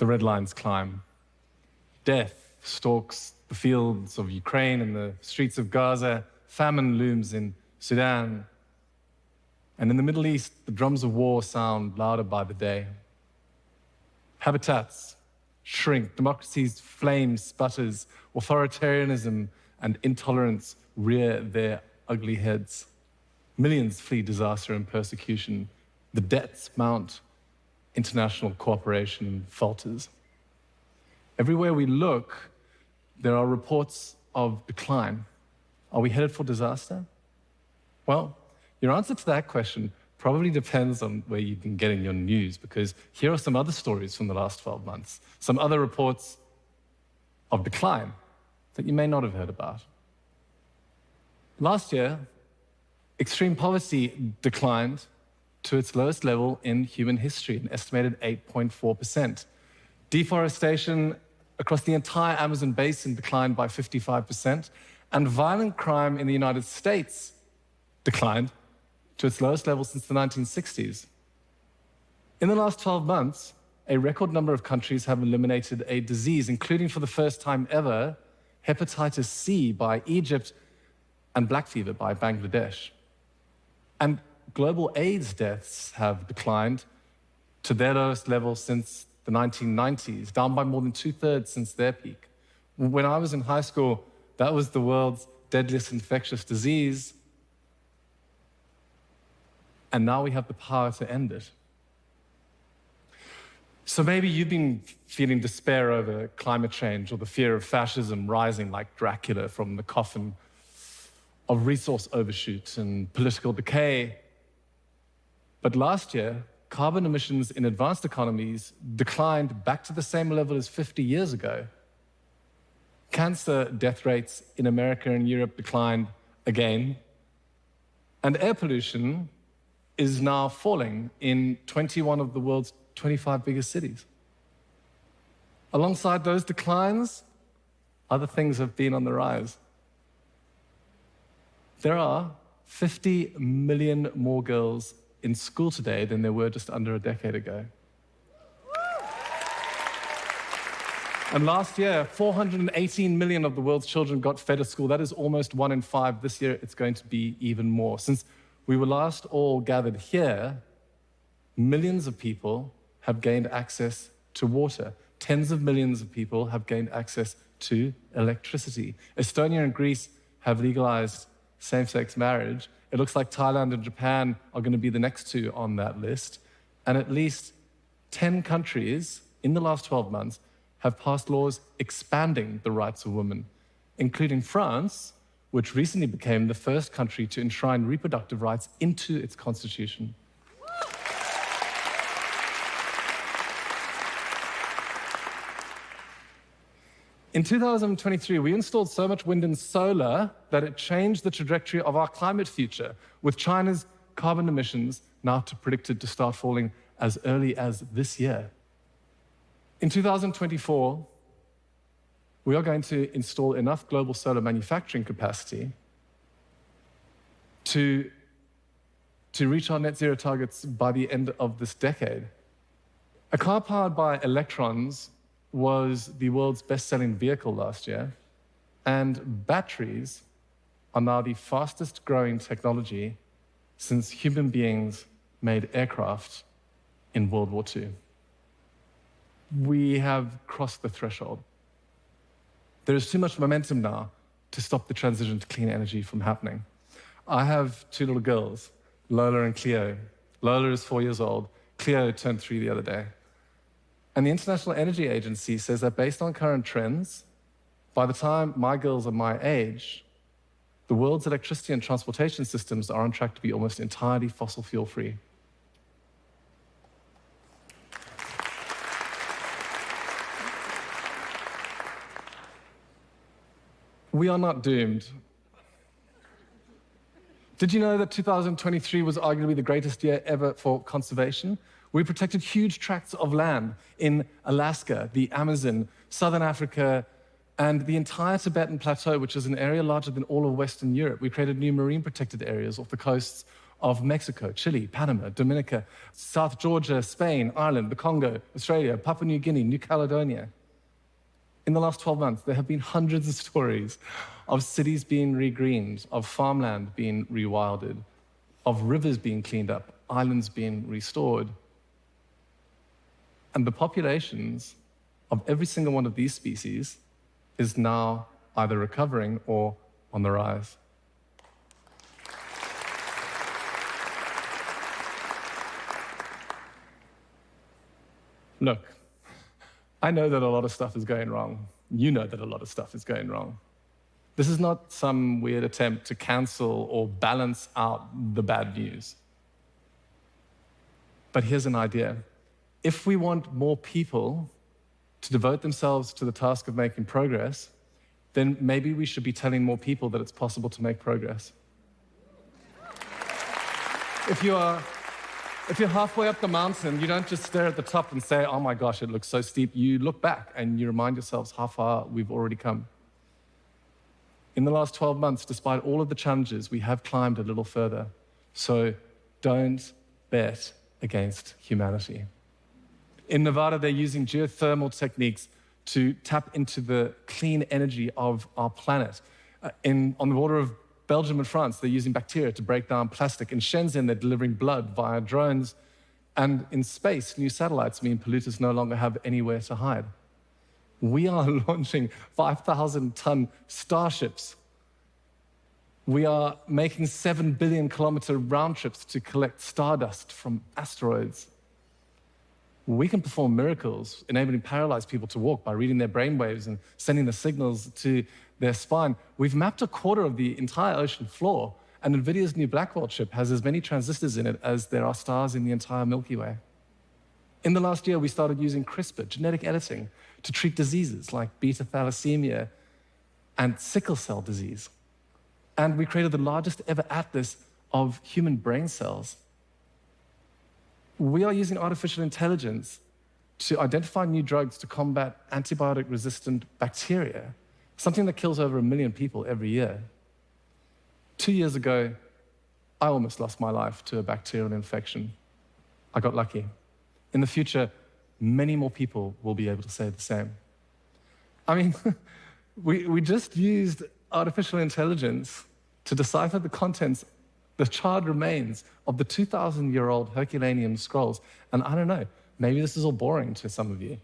The red lines climb. Death stalks the fields of Ukraine and the streets of Gaza. Famine looms in Sudan. And in the Middle East, the drums of war sound louder by the day. Habitats shrink, democracy's flame sputters, authoritarianism and intolerance rear their ugly heads. Millions flee disaster and persecution. The debts mount. International cooperation falters. Everywhere we look, there are reports of decline. Are we headed for disaster? Well, your answer to that question probably depends on where you've been getting your news, because here are some other stories from the last 12 months, some other reports of decline that you may not have heard about. Last year, extreme poverty declined to its lowest level in human history, an estimated 8.4%. Deforestation across the entire Amazon basin declined by 55%, and violent crime in the United States declined to its lowest level since the 1960s. In the last 12 months, a record number of countries have eliminated a disease, including for the first time ever, hepatitis C by Egypt and black fever by Bangladesh. And global AIDS deaths have declined to their lowest level since the 1990s, down by more than 2/3 since their peak. When I was in high school, that was the world's deadliest infectious disease, and now we have the power to end it. So maybe you've been feeling despair over climate change or the fear of fascism rising like Dracula from the coffin, of resource overshoot and political decay. But last year, carbon emissions in advanced economies declined back to the same level as 50 years ago. Cancer death rates in America and Europe declined again. And air pollution is now falling in 21 of the world's 25 biggest cities. Alongside those declines, other things have been on the rise. There are 50 million more girls in school today than there were just under a decade ago. And last year, 418 million of the world's children got fed at school. That is almost 1 in 5. This year, it's going to be even more. Since we were last all gathered here, millions of people have gained access to water. Tens of millions of people have gained access to electricity. Estonia and Greece have legalized same-sex marriage. It looks like Thailand and Japan are going to be the next two on that list. And at least 10 countries in the last 12 months have passed laws expanding the rights of women, including France, which recently became the first country to enshrine reproductive rights into its constitution. In 2023, we installed so much wind and solar that it changed the trajectory of our climate future, with China's carbon emissions now predicted to start falling as early as this year. In 2024, we are going to install enough global solar manufacturing capacity to reach our net zero targets by the end of this decade. A car powered by electrons was the world's best-selling vehicle last year, and batteries are now the fastest-growing technology since human beings made aircraft in World War II. We have crossed the threshold. There is too much momentum now to stop the transition to clean energy from happening. I have two little girls, Lola and Cleo. Lola is 4 years old. Cleo turned 3 the other day. And the International Energy Agency says that based on current trends, by the time my girls are my age, the world's electricity and transportation systems are on track to be almost entirely fossil fuel free. We are not doomed. Did you know that 2023 was arguably the greatest year ever for conservation? We protected huge tracts of land in Alaska, the Amazon, Southern Africa, and the entire Tibetan Plateau, which is an area larger than all of Western Europe. We created new marine protected areas off the coasts of Mexico, Chile, Panama, Dominica, South Georgia, Spain, Ireland, the Congo, Australia, Papua New Guinea, New Caledonia. In the last 12 months, there have been hundreds of stories of cities being regreened, of farmland being rewilded, of rivers being cleaned up, islands being restored. And the populations of every single one of these species is now either recovering or on the rise. Look, I know that a lot of stuff is going wrong. You know that a lot of stuff is going wrong. This is not some weird attempt to cancel or balance out the bad news. But here's an idea. If we want more people to devote themselves to the task of making progress, then maybe we should be telling more people that it's possible to make progress. If you're halfway up the mountain, you don't just stare at the top and say, oh my gosh, it looks so steep. You look back and you remind yourselves how far we've already come. In the last 12 months, despite all of the challenges, we have climbed a little further. So don't bet against humanity. In Nevada, they're using geothermal techniques to tap into the clean energy of our planet. On the border of Belgium and France, they're using bacteria to break down plastic. In Shenzhen, they're delivering blood via drones. And in space, new satellites mean polluters no longer have anywhere to hide. We are launching 5,000-ton starships. We are making 7 billion kilometer round trips to collect stardust from asteroids. We can perform miracles, enabling paralyzed people to walk by reading their brainwaves and sending the signals to their spine. We've mapped a quarter of the entire ocean floor, and NVIDIA's new Blackwell chip has as many transistors in it as there are stars in the entire Milky Way. In the last year, we started using CRISPR, genetic editing, to treat diseases like beta thalassemia and sickle cell disease. And we created the largest ever atlas of human brain cells. We are using artificial intelligence to identify new drugs to combat antibiotic-resistant bacteria, something that kills over 1 million people every year. 2 years ago, I almost lost my life to a bacterial infection. I got lucky. In the future, many more people will be able to say the same. I mean, we just used artificial intelligence to decipher the contents, the charred remains of the 2,000-year-old Herculaneum scrolls. And I don't know, maybe this is all boring to some of you,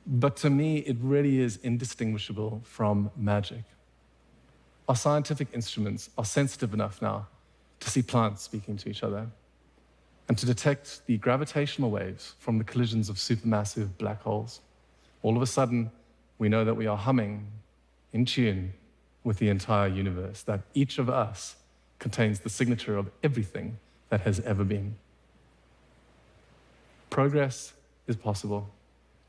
but to me, it really is indistinguishable from magic. Our scientific instruments are sensitive enough now to see plants speaking to each other and to detect the gravitational waves from the collisions of supermassive black holes. All of a sudden, we know that we are humming in tune with the entire universe, that each of us contains the signature of everything that has ever been. Progress is possible.